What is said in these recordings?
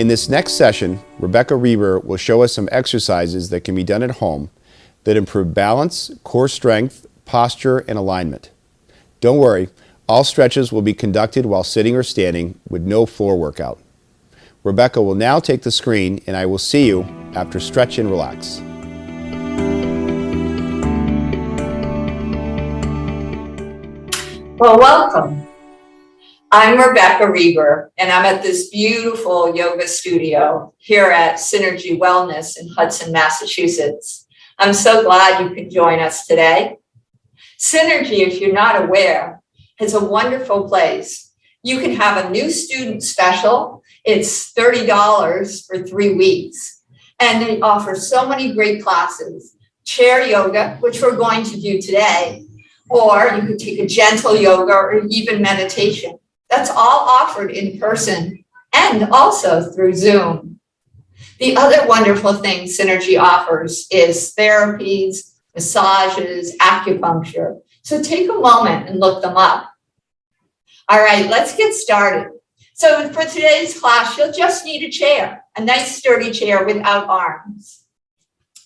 In this next session, Rebecca Reber will show us some exercises that can be done at home that improve balance, core strength, posture, and alignment. Don't worry, all stretches will be conducted while sitting or standing with no floor workout. Rebecca will now take the screen and I will see you after stretch and relax. Well, welcome. I'm Rebecca Reber, and I'm at this beautiful yoga studio here at Synergy Wellness in Hudson, Massachusetts. I'm so glad you could join us today. Synergy, if you're not aware, is a wonderful place. You can have a new student special. It's $30 for 3 weeks, and they offer so many great classes. Chair yoga, which we're going to do today, or you could take a gentle yoga or even meditation. That's all offered in person and also through Zoom. The other wonderful thing Synergy offers is therapies, massages, acupuncture. So take a moment and look them up. All right, let's get started. So for today's class, you'll just need a chair, a nice sturdy chair without arms.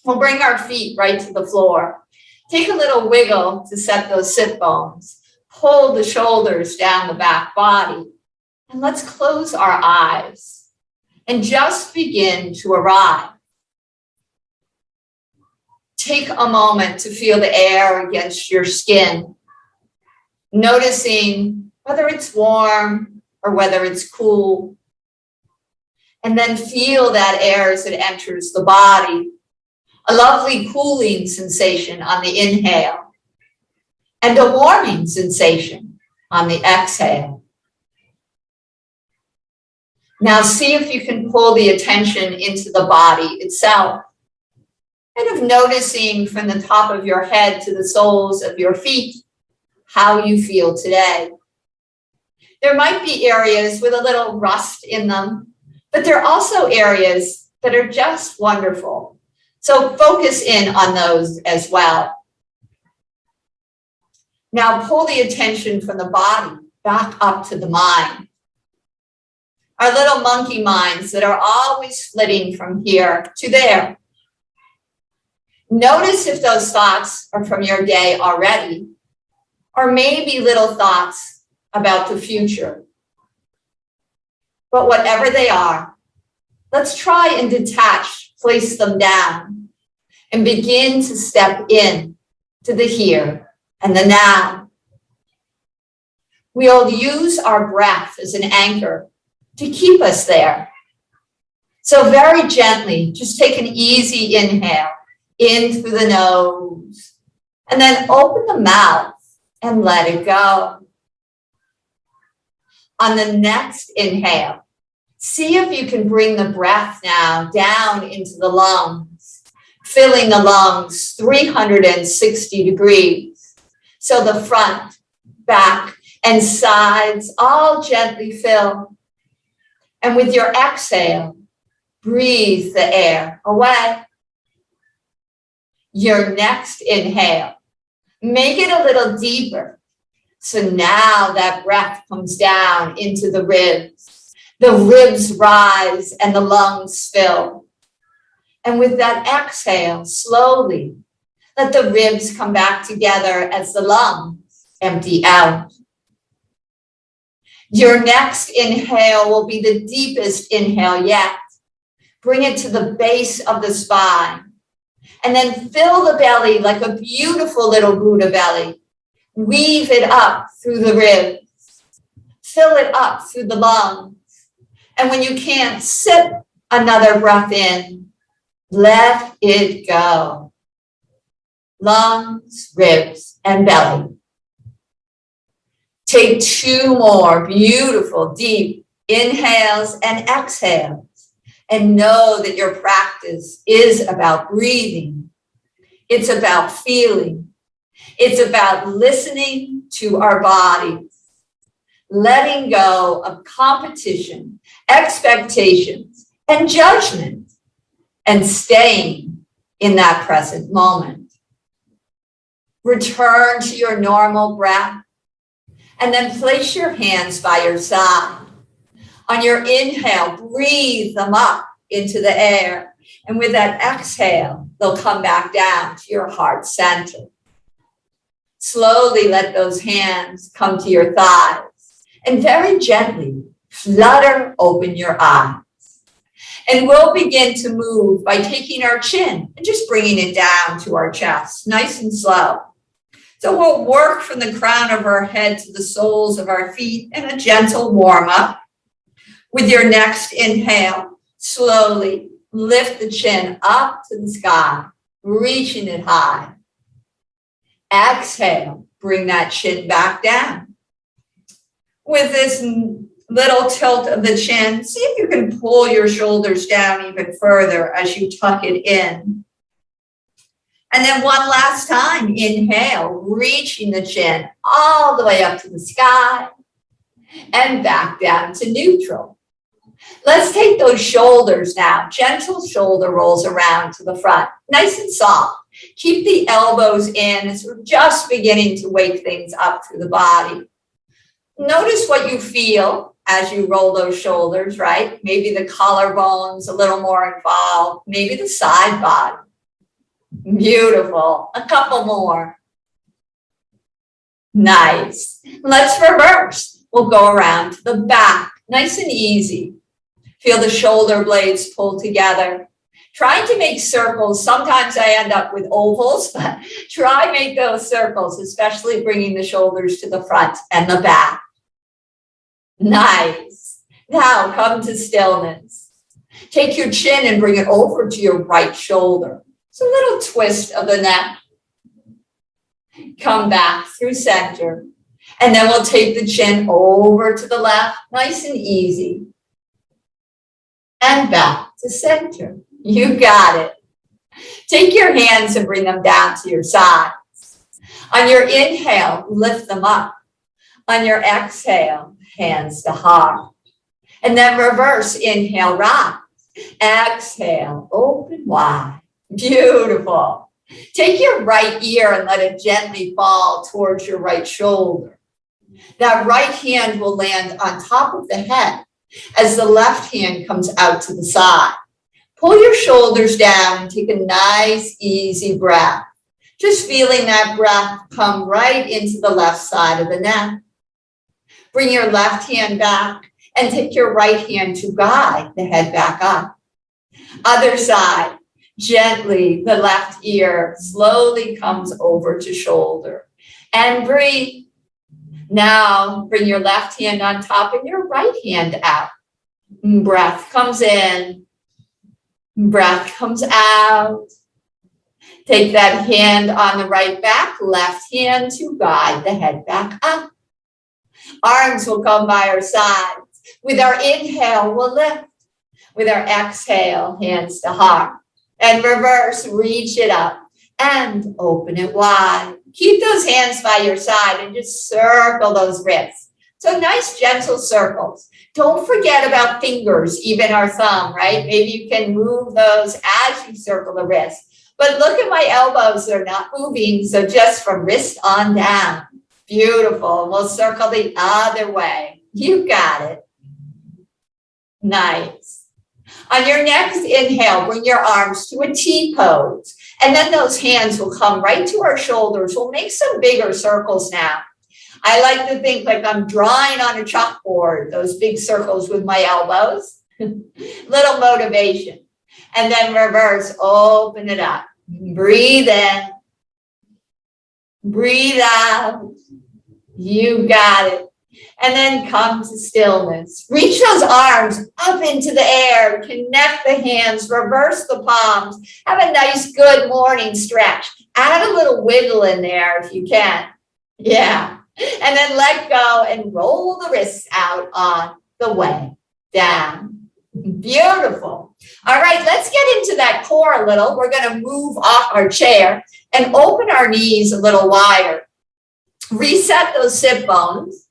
We'll bring our feet right to the floor. Take a little wiggle to set those sit bones. Pull the shoulders down the back body. And let's close our eyes and just begin to arrive. Take a moment to feel the air against your skin, noticing whether it's warm or whether it's cool. And then feel that air as it enters the body. A lovely cooling sensation on the inhale and a warming sensation on the exhale. Now see if you can pull the attention into the body itself, kind of noticing from the top of your head to the soles of your feet how you feel today. There might be areas with a little rust in them, but there are also areas that are just wonderful. So focus in on those as well. Now pull the attention from the body back up to the mind. Our little monkey minds that are always flitting from here to there. Notice if those thoughts are from your day already, or maybe little thoughts about the future. But whatever they are, let's try and detach, place them down, and begin to step in to the here and the now. We'll use our breath as an anchor to keep us there. So very gently, just take an easy inhale in through the nose, and then open the mouth and let it go. On the next inhale, see if you can bring the breath now down into the lungs, filling the lungs 360 degrees. So the front, back, and sides all gently fill. And with your exhale, breathe the air away. Your next inhale, make it a little deeper. So now that breath comes down into the ribs. The ribs rise and the lungs fill. And with that exhale, slowly, let the ribs come back together as the lungs empty out. Your next inhale will be the deepest inhale yet. Bring it to the base of the spine. And then fill the belly like a beautiful little Buddha belly. Weave it up through the ribs. Fill it up through the lungs. And when you can't sip another breath in, let it go. Lungs, ribs, and belly. Take 2 more beautiful, deep inhales and exhales. And know that your practice is about breathing. It's about feeling. It's about listening to our bodies. Letting go of competition, expectations, and judgment. And staying in that present moment. Return to your normal breath. And then place your hands by your side. On your inhale, breathe them up into the air. And with that exhale, they'll come back down to your heart center. Slowly let those hands come to your thighs and very gently flutter open your eyes. And we'll begin to move by taking our chin and just bringing it down to our chest, nice and slow. So we'll work from the crown of our head to the soles of our feet in a gentle warm up. With your next inhale, slowly lift the chin up to the sky, reaching it high. Exhale, bring that chin back down. With this little tilt of the chin, see if you can pull your shoulders down even further as you tuck it in. And then one last time, inhale, reaching the chin all the way up to the sky and back down to neutral. Let's take those shoulders now, gentle shoulder rolls around to the front, nice and soft. Keep the elbows in as we're just beginning to wake things up through the body. Notice what you feel as you roll those shoulders, right? Maybe the collarbones a little more involved, maybe the side body. Beautiful. A couple more. Nice. Let's reverse. We'll go around to the back, nice and easy. Feel the shoulder blades pull together. Trying to make circles. Sometimes I end up with ovals, but try make those circles, especially bringing the shoulders to the front and the back. Nice. Now come to stillness. Take your chin and bring it over to your right shoulder. It's a little twist of the neck. Come back through center. And then we'll take the chin over to the left, nice and easy. And back to center. You got it. Take your hands and bring them down to your sides. On your inhale, lift them up. On your exhale, hands to heart. And then reverse, inhale, rise. Exhale, open wide. Beautiful. Take your right ear and let it gently fall towards your right shoulder. That right hand will land on top of the head as the left hand comes out to the side. Pull your shoulders down and take a nice, easy breath. Just feeling that breath come right into the left side of the neck. Bring your left hand back and take your right hand to guide the head back up. Other side, gently, the left ear slowly comes over to shoulder. And breathe. Now, bring your left hand on top and your right hand out. Breath comes in. Breath comes out. Take that hand on the right back, left hand to guide the head back up. Arms will come by our sides. With our inhale, we'll lift. With our exhale, hands to heart. And reverse, reach it up and open it wide. Keep those hands by your side and just circle those wrists. So nice, gentle circles. Don't forget about fingers, even our thumb, right? Maybe you can move those as you circle the wrist. But look at my elbows, they're not moving. So just from wrist on down. Beautiful. We'll circle the other way. You got it. Nice. On your next inhale, bring your arms to a T pose. And then those hands will come right to our shoulders. We'll make some bigger circles now. I like to think like I'm drawing on a chalkboard, those big circles with my elbows. Little motivation. And then reverse, open it up. Breathe in. Breathe out. You got it. And then come to stillness. Reach those arms up into the air. Connect the hands. Reverse the palms. Have a nice, good morning stretch. Add a little wiggle in there if you can. Yeah. And then let go and roll the wrists out on the way down. Beautiful. All right, let's get into that core a little. We're going to move off our chair and open our knees a little wider. Reset those sit bones.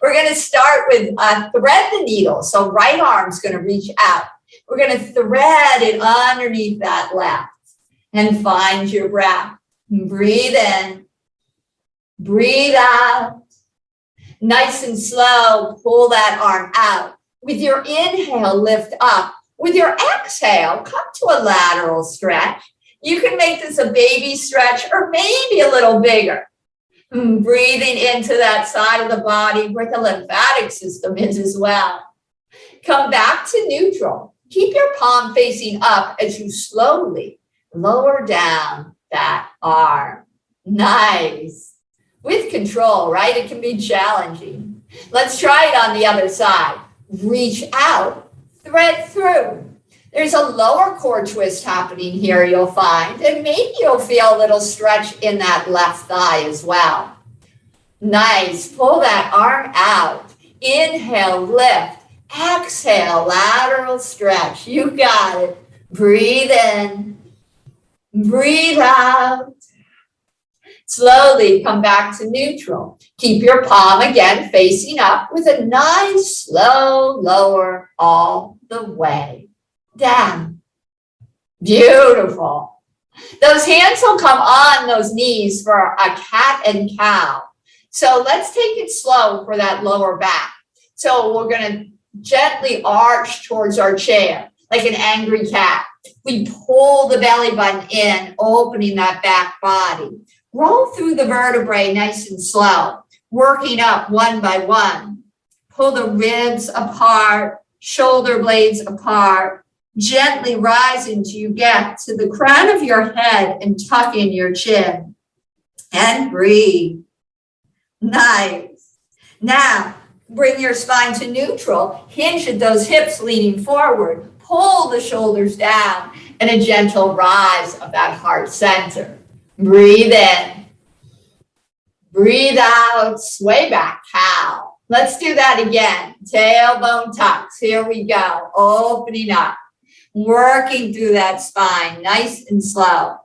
We're going to start with thread the needle. So right arm's going to reach out. We're going to thread it underneath that left and find your breath. Breathe in. Breathe out. Nice and slow, pull that arm out. With your inhale, lift up. With your exhale, come to a lateral stretch. You can make this a baby stretch or maybe a little bigger. Breathing into that side of the body where the lymphatic system is as well. Come back to neutral. Keep your palm facing up as you slowly lower down that arm. Nice. With control, right? It can be challenging. Let's try it on the other side. Reach out, thread through. There's a lower core twist happening here, you'll find, and maybe you'll feel a little stretch in that left thigh as well. Nice. Pull that arm out. Inhale, lift. Exhale, lateral stretch. You got it. Breathe in. Breathe out. Slowly come back to neutral. Keep your palm again facing up with a nice slow lower all the way down. Beautiful. Those hands will come on those knees for a cat and cow. So let's take it slow for that lower back. So we're going to gently arch towards our chair like an angry cat. We pull the belly button in, opening that back body. Roll through the vertebrae nice and slow, working up one by one. Pull the ribs apart, shoulder blades apart. Gently rise until you get to the crown of your head and tuck in your chin. And breathe. Nice. Now, bring your spine to neutral. Hinge at those hips leaning forward. Pull the shoulders down and a gentle rise of that heart center. Breathe in. Breathe out. Sway back, cow. Let's do that again. Tailbone tucks. Here we go. Opening up. Working through that spine. Nice and slow.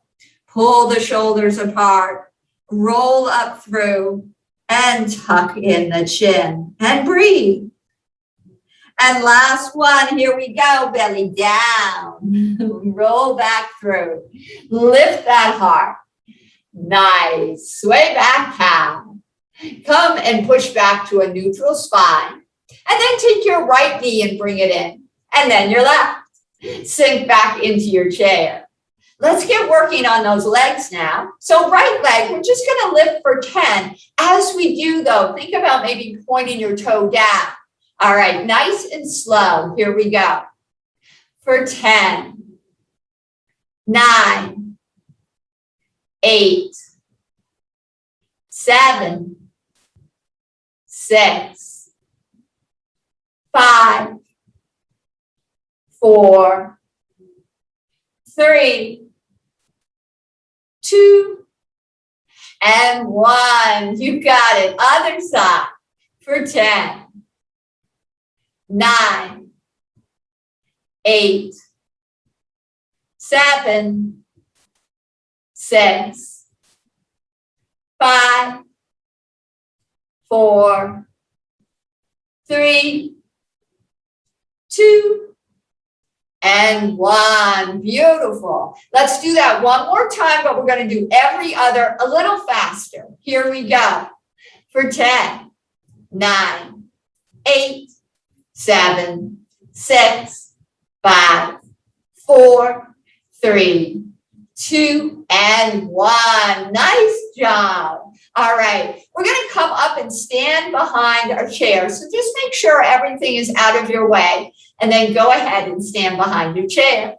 Pull the shoulders apart. Roll up through. And tuck in the chin. And breathe. And last one, here we go, belly down. Roll back through. Lift that heart. Nice. Sway back, cow. Come and push back to a neutral spine. And then take your right knee and bring it in. And then your left. Sink back into your chair. Let's get working on those legs now. So right leg, we're just going to lift for 10. As we do, though, think about maybe pointing your toe down. All right, nice and slow. Here we go. For 10, 9, 8, 7, 6, 5, 4, 3, 2, and 1. You got it. Other side for 10, 9, 8, 7, 6, 5, 4, 3, 2, and 1. Beautiful. Let's do that one more time, but we're going to do every other a little faster. Here we go. For 10, 9, 8, 7, 6, 5, 4, 3, 2, and 1. Nice job. All right. We're going to come up and stand behind our chair. So just make sure everything is out of your way. And then go ahead and stand behind your chair.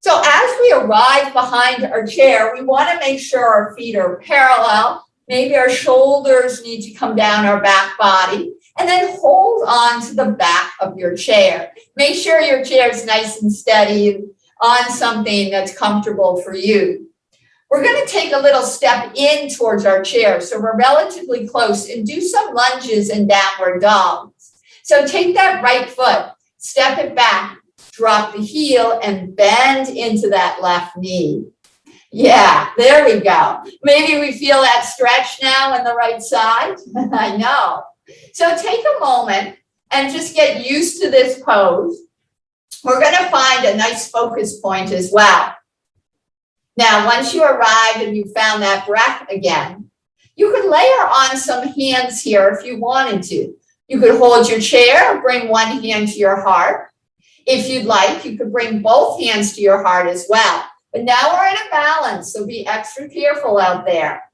So as we arrive behind our chair, we want to make sure our feet are parallel. Maybe our shoulders need to come down our back body. And then hold on to the back of your chair. Make sure your chair is nice and steady on something that's comfortable for you. We're going to take a little step in towards our chair, so we're relatively close, and do some lunges and downward dogs. So take that right foot, step it back, drop the heel, and bend into that left knee. Yeah, there we go. Maybe we feel that stretch now on the right side. I know. So take a moment and just get used to this pose. We're going to find a nice focus point as well. Now, once you arrive and you found that breath again, You could layer on some hands here if you wanted to. You could hold your chair, bring one hand to your heart. If you'd like, you could bring both hands to your heart as well. But now we're in a balance, so be extra careful out there.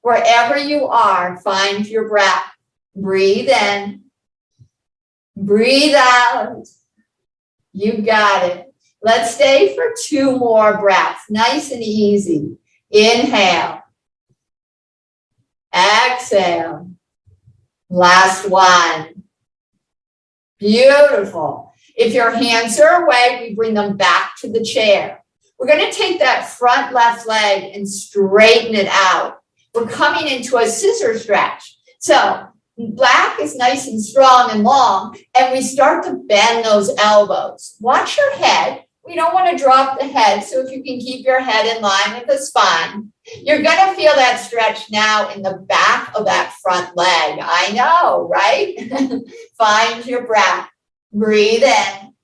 Wherever you are, find your breath. Breathe in. Breathe out. You got it. Let's stay for 2 more breaths. Nice and easy. Inhale. Exhale. Last one. Beautiful. If your hands are away, we bring them back to the chair. We're going to take that front left leg and straighten it out. We're coming into a scissor stretch. So back is nice and strong and long, and we start to bend those elbows. Watch your head. We don't want to drop the head, so if you can keep your head in line with the spine. You're going to feel that stretch now in the back of that front leg. I know, right? Find your breath. Breathe in.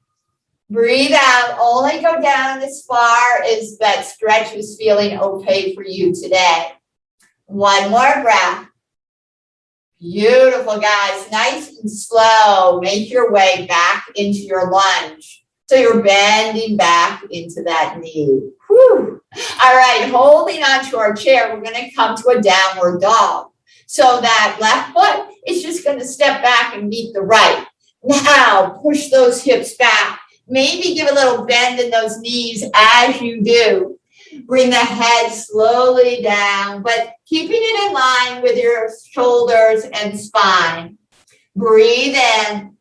Breathe out. Only go down as far as that stretch is feeling okay for you today. One more breath. Beautiful, guys. Nice and slow. Make your way back into your lunge. So you're bending back into that knee. Whew. All right, holding onto our chair, we're going to come to a downward dog. So that left foot is just going to step back and meet the right. Now, push those hips back. Maybe give a little bend in those knees as you do. Bring the head slowly down, but keeping it in line with your shoulders and spine. Breathe in.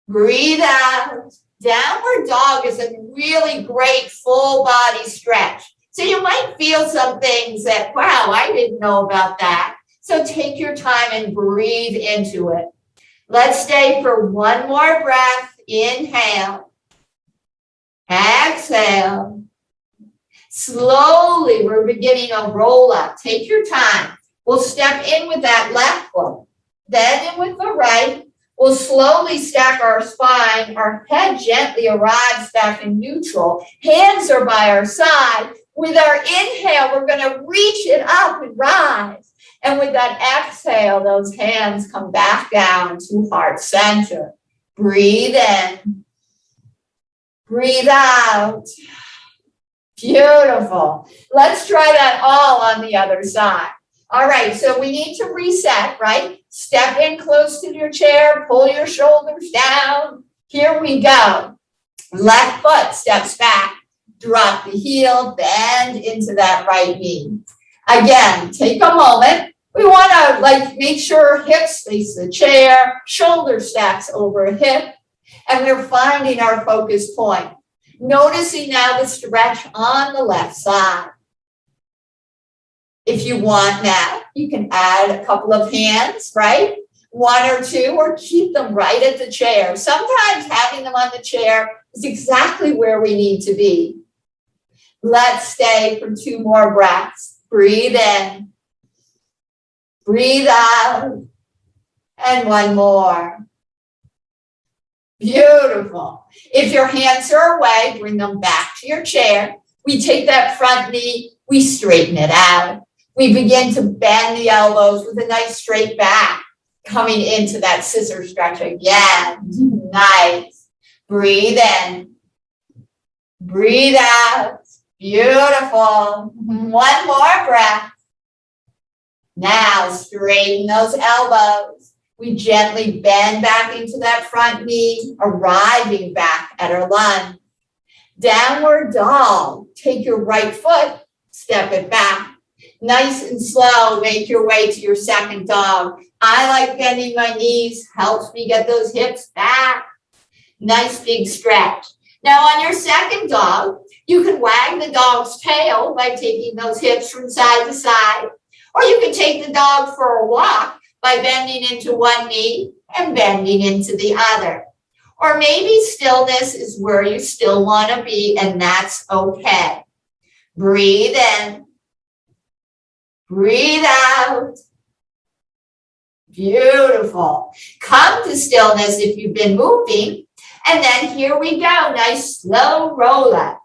Breathe out. Downward dog is a really great full body stretch. So you might feel some things that, wow, I didn't know about that. So take your time and breathe into it. Let's stay for 1 more breath. Inhale. Exhale. Slowly, we're beginning a roll up. Take your time. We'll step in with that left foot, then in with the right. We'll slowly stack our spine. Our head gently arrives back in neutral. Hands are by our side. With our inhale, we're going to reach it up and rise. And with that exhale, those hands come back down to heart center. Breathe in. Breathe out. Beautiful. Let's try that all on the other side. All right, so we need to reset, right? Step in close to your chair, pull your shoulders down. Here we go. Left foot steps back, drop the heel, bend into that right knee. Again, take a moment. We want to make sure hips face the chair, shoulder stacks over hip, and we're finding our focus point. Noticing now the stretch on the left side. If you want now, you can add a couple of hands, right? 1 or 2, or keep them right at the chair. Sometimes having them on the chair is exactly where we need to be. Let's stay for 2 more breaths. Breathe in. Breathe out. And 1 more. Beautiful. If your hands are away, bring them back to your chair. We take that front knee, we straighten it out. We begin to bend the elbows with a nice straight back, coming into that scissor stretch again. Nice. Breathe in. Breathe out. Beautiful. 1 more breath. Now straighten those elbows. We gently bend back into that front knee, arriving back at our lunge. Downward dog. Take your right foot, step it back. Nice and slow, make your way to your second dog. I like bending my knees, helps me get those hips back. Nice big stretch. Now on your second dog, you can wag the dog's tail by taking those hips from side to side. Or you can take the dog for a walk by bending into one knee and bending into the other. Or maybe stillness is where you still want to be, and that's okay. Breathe in. Breathe out. Beautiful. Come to stillness if you've been moving. And then here we go. Nice slow roll up.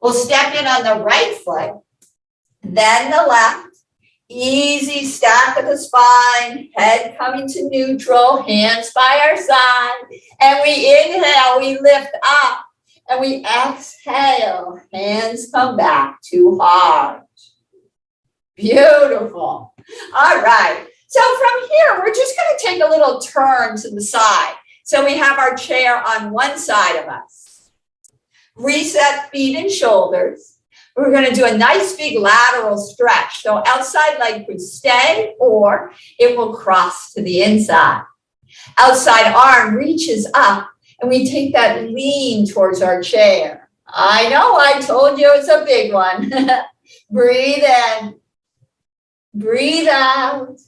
We'll step in on the right foot, then the left. Easy stack of the spine, head coming to neutral, hands by our side. And we inhale, we lift up. And we exhale, hands come back to heart. Beautiful. All right. So from here, we're just going to take a little turn to the side. So we have our chair on one side of us. Reset feet and shoulders. We're going to do a nice big lateral stretch. So outside leg could stay or it will cross to the inside. Outside arm reaches up and we take that lean towards our chair. I know, I told you it's a big one. Breathe in. Breathe out.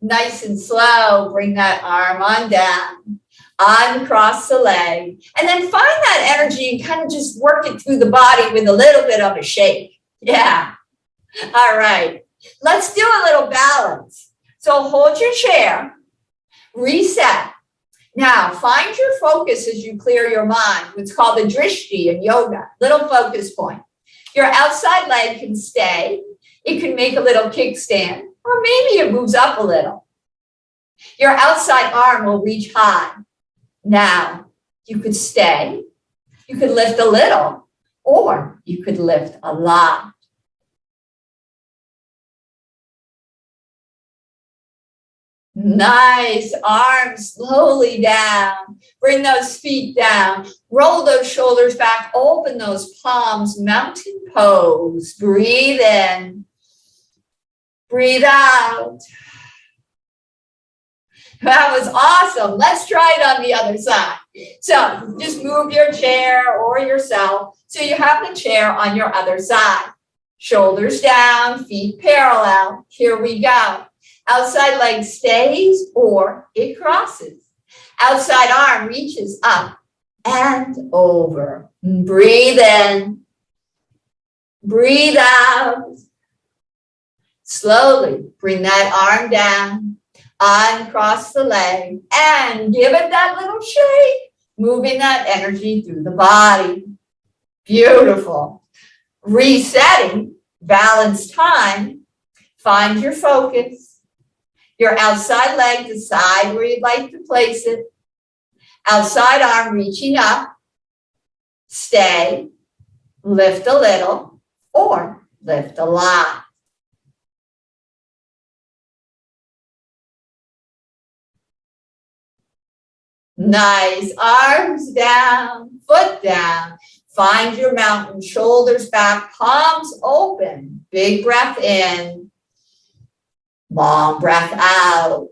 Nice and slow, bring that arm on down, uncross the leg, and then find that energy and kind of just work it through the body with a little bit of a shake. Yeah. All right. Let's do a little balance. So hold your chair, reset. Now find your focus as you clear your mind, what's called the drishti in yoga, little focus point. Your outside leg can stay. It can make a little kickstand. Or maybe it moves up a little. Your outside arm will reach high. Now, you could stay, you could lift a little, or you could lift a lot. Nice. Arms slowly down. Bring those feet down. Roll those shoulders back. Open those palms. Mountain pose. Breathe in. Breathe out. That was awesome. Let's try it on the other side. So just move your chair or yourself so you have the chair on your other side. Shoulders down, feet parallel. Here we go. Outside leg stays or it crosses. Outside arm reaches up and over. Breathe in. Breathe out. Slowly bring that arm down, uncross the leg, and give it that little shake, moving that energy through the body. Beautiful. Resetting, balance time, find your focus. Your outside leg, decide where you'd like to place it. Outside arm reaching up, stay, lift a little, or lift a lot. Nice. Arms down, foot down. Find your mountain, shoulders back, palms open. Big breath in. Long breath out.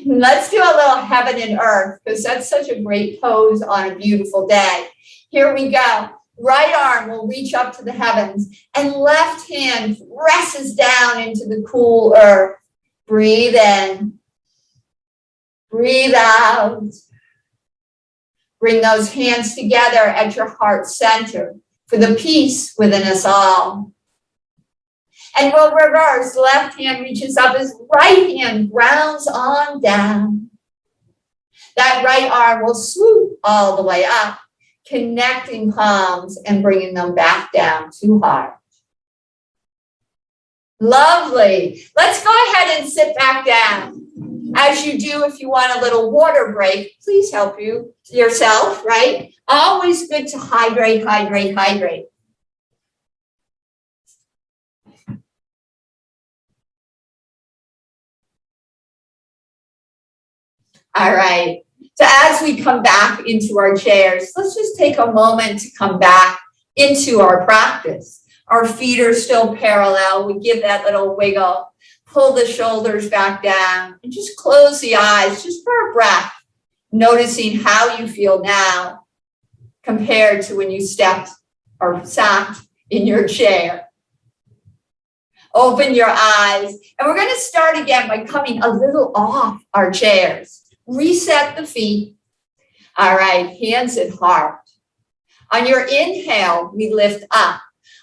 Let's do a little heaven and earth because that's such a great pose on a beautiful day. Here we go. Right arm will reach up to the heavens and left hand presses down into the cool earth. Breathe in. Breathe out. Bring those hands together at your heart center for the peace within us all. And we'll reverse. Left hand reaches up as right hand grounds on down. That right arm will swoop all the way up, connecting palms and bringing them back down to heart. Lovely. Let's go ahead and sit back down. As you do, if you want a little water break, please help yourself, right? Always good to hydrate, hydrate, hydrate. All right. So as we come back into our chairs, let's just take a moment to come back into our practice. Our feet are still parallel. We give that little wiggle. Pull the shoulders back down and just close the eyes just for a breath, noticing how you feel now compared to when you stepped or sat in your chair. Open your eyes, and we're going to start again by coming a little off our chairs. Reset the feet. All right, hands at heart. On your inhale, we lift up.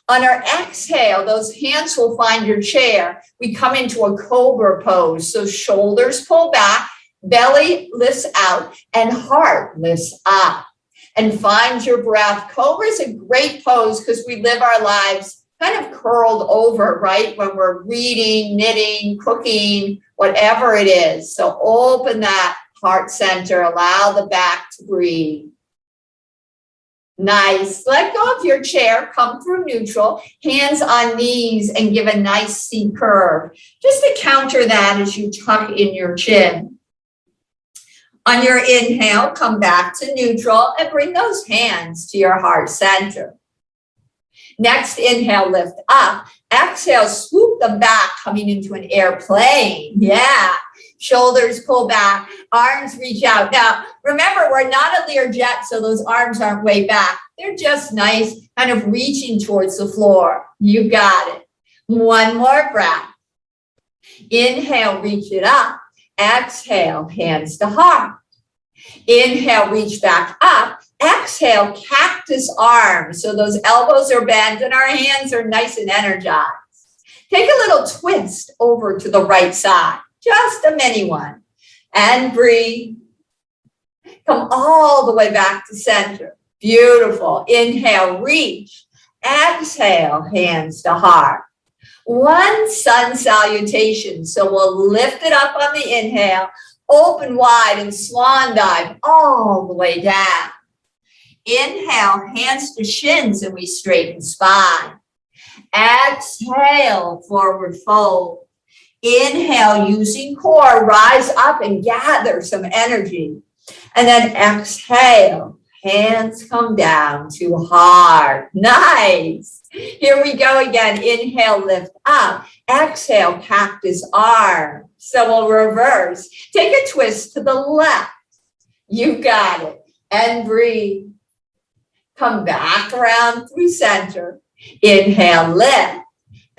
On our exhale, those hands will find your chair. We come into a cobra pose. So shoulders pull back, belly lifts out, and heart lifts up. And find your breath. Cobra is a great pose because we live our lives kind of curled over, right? When we're reading, knitting, cooking, whatever it is. So open that heart center, allow the back to breathe. Nice. Let go of your chair, come through neutral, hands on knees, and give a nice C curve. Just to counter that as you tuck in your chin. On your inhale, come back to neutral and bring those hands to your heart center. Next, inhale, lift up. Exhale, swoop them back, coming into an airplane. Yeah. Shoulders pull back, arms reach out. Now, remember, we're not a Learjet, so those arms aren't way back. They're just nice, kind of reaching towards the floor. You got it. One more breath. Inhale, reach it up. Exhale, hands to heart. Inhale, reach back up. Exhale, cactus arms. So those elbows are bent and our hands are nice and energized. Take a little twist over to the right side. Just a mini one. And breathe. Come all the way back to center. Beautiful. Inhale, reach. Exhale, hands to heart. One sun salutation. So we'll lift it up on the inhale, open wide and swan dive all the way down. Inhale, hands to shins and we straighten spine. Exhale, forward fold. Inhale, using core, rise up and gather some energy. And then exhale, hands come down to heart. Nice. Here we go again. Inhale, lift up. Exhale, cactus arm. So we'll reverse. Take a twist to the left. You got it. And breathe. Come back around through center. Inhale, lift.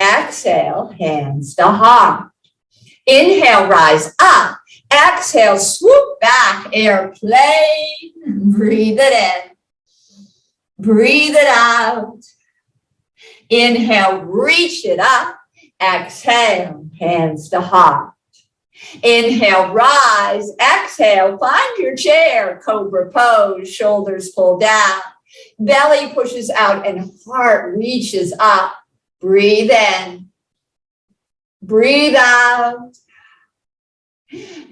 Exhale, hands to heart. Inhale, rise up. Exhale, swoop back, airplane. Breathe it in. Breathe it out. Inhale, reach it up. Exhale, hands to heart. Inhale, rise. Exhale, find your chair. Cobra pose, shoulders pull down. Belly pushes out and heart reaches up. Breathe in. Breathe out.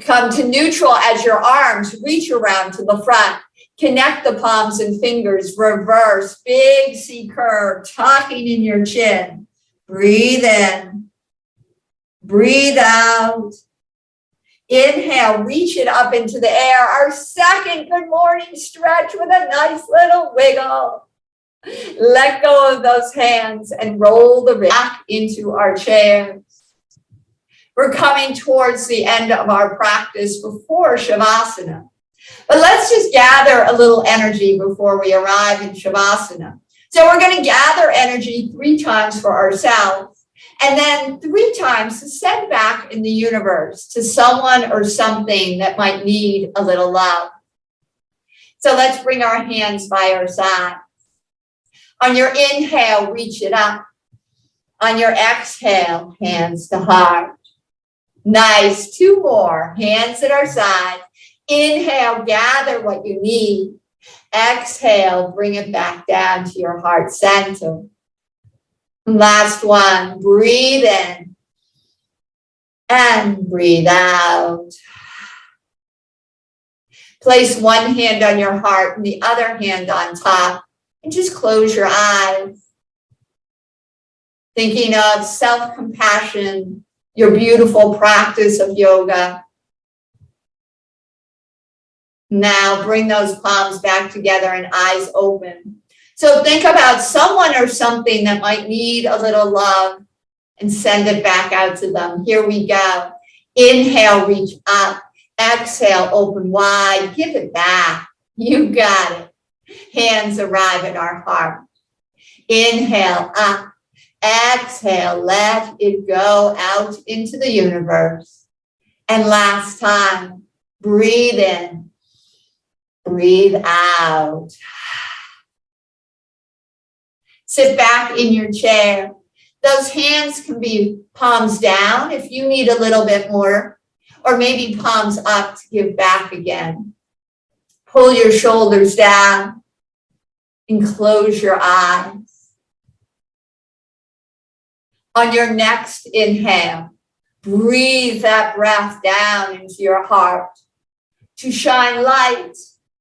Come to neutral as your arms reach around to the front. Connect the palms and fingers. Reverse. Big C curve. Tucking in your chin. Breathe in. Breathe out. Inhale. Reach it up into the air. Our second good morning stretch with a nice little wiggle. Let go of those hands and roll the back into our chairs. We're coming towards the end of our practice before Shavasana. But let's just gather a little energy before we arrive in Shavasana. So we're going to gather energy 3 times for ourselves and then 3 times to send back in the universe to someone or something that might need a little love. So let's bring our hands by our side. On your inhale, reach it up. On your exhale, hands to heart. Nice. 2 more. Hands at our side. Inhale, gather what you need. Exhale, bring it back down to your heart center. Last one. Breathe in. And breathe out. Place one hand on your heart and the other hand on top. And just close your eyes. Thinking of self-compassion, your beautiful practice of yoga. Now bring those palms back together and eyes open. So think about someone or something that might need a little love and send it back out to them. Here we go. Inhale, reach up. Exhale, open wide. Give it back. You got it. Hands arrive at our heart. Inhale, up. Exhale, let it go out into the universe. And last time, breathe in, breathe out. Sit back in your chair. Those hands can be palms down if you need a little bit more, or maybe palms up to give back again. Pull your shoulders down and close your eyes. On your next inhale, breathe that breath down into your heart to shine light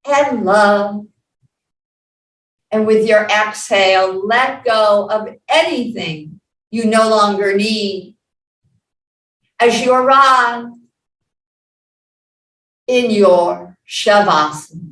and love. And with your exhale, let go of anything you no longer need as you arrive in your Shavasana.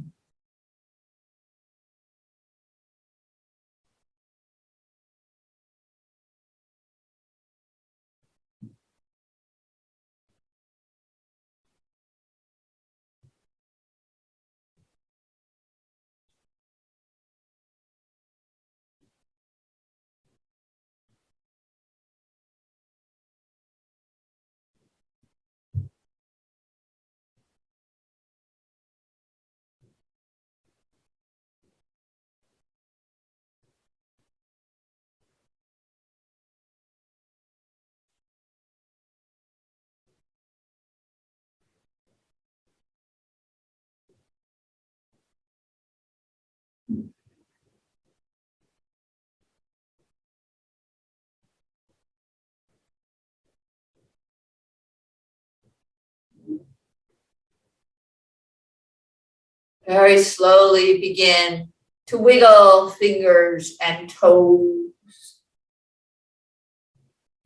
Very slowly begin to wiggle fingers and toes.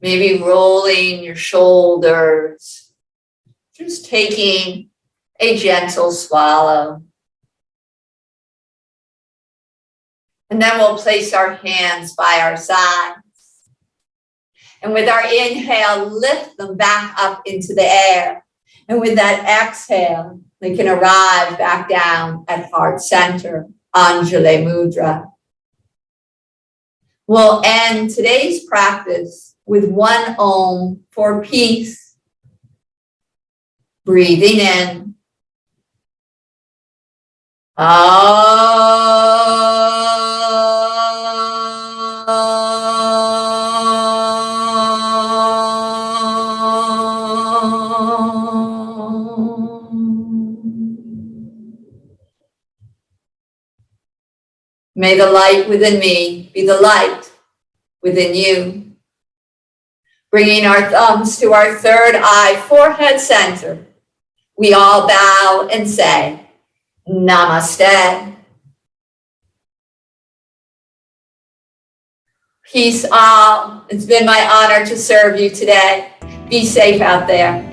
Maybe rolling your shoulders. Just taking a gentle swallow. And then we'll place our hands by our sides. And with our inhale, lift them back up into the air. And with that exhale, they can arrive back down at heart center, Anjali Mudra. We'll end today's practice with one Om for peace. Breathing in. May the light within me be the light within you. Bringing our thumbs to our third eye, forehead center. We all bow and say, Namaste. Peace all. It's been my honor to serve you today. Be safe out there.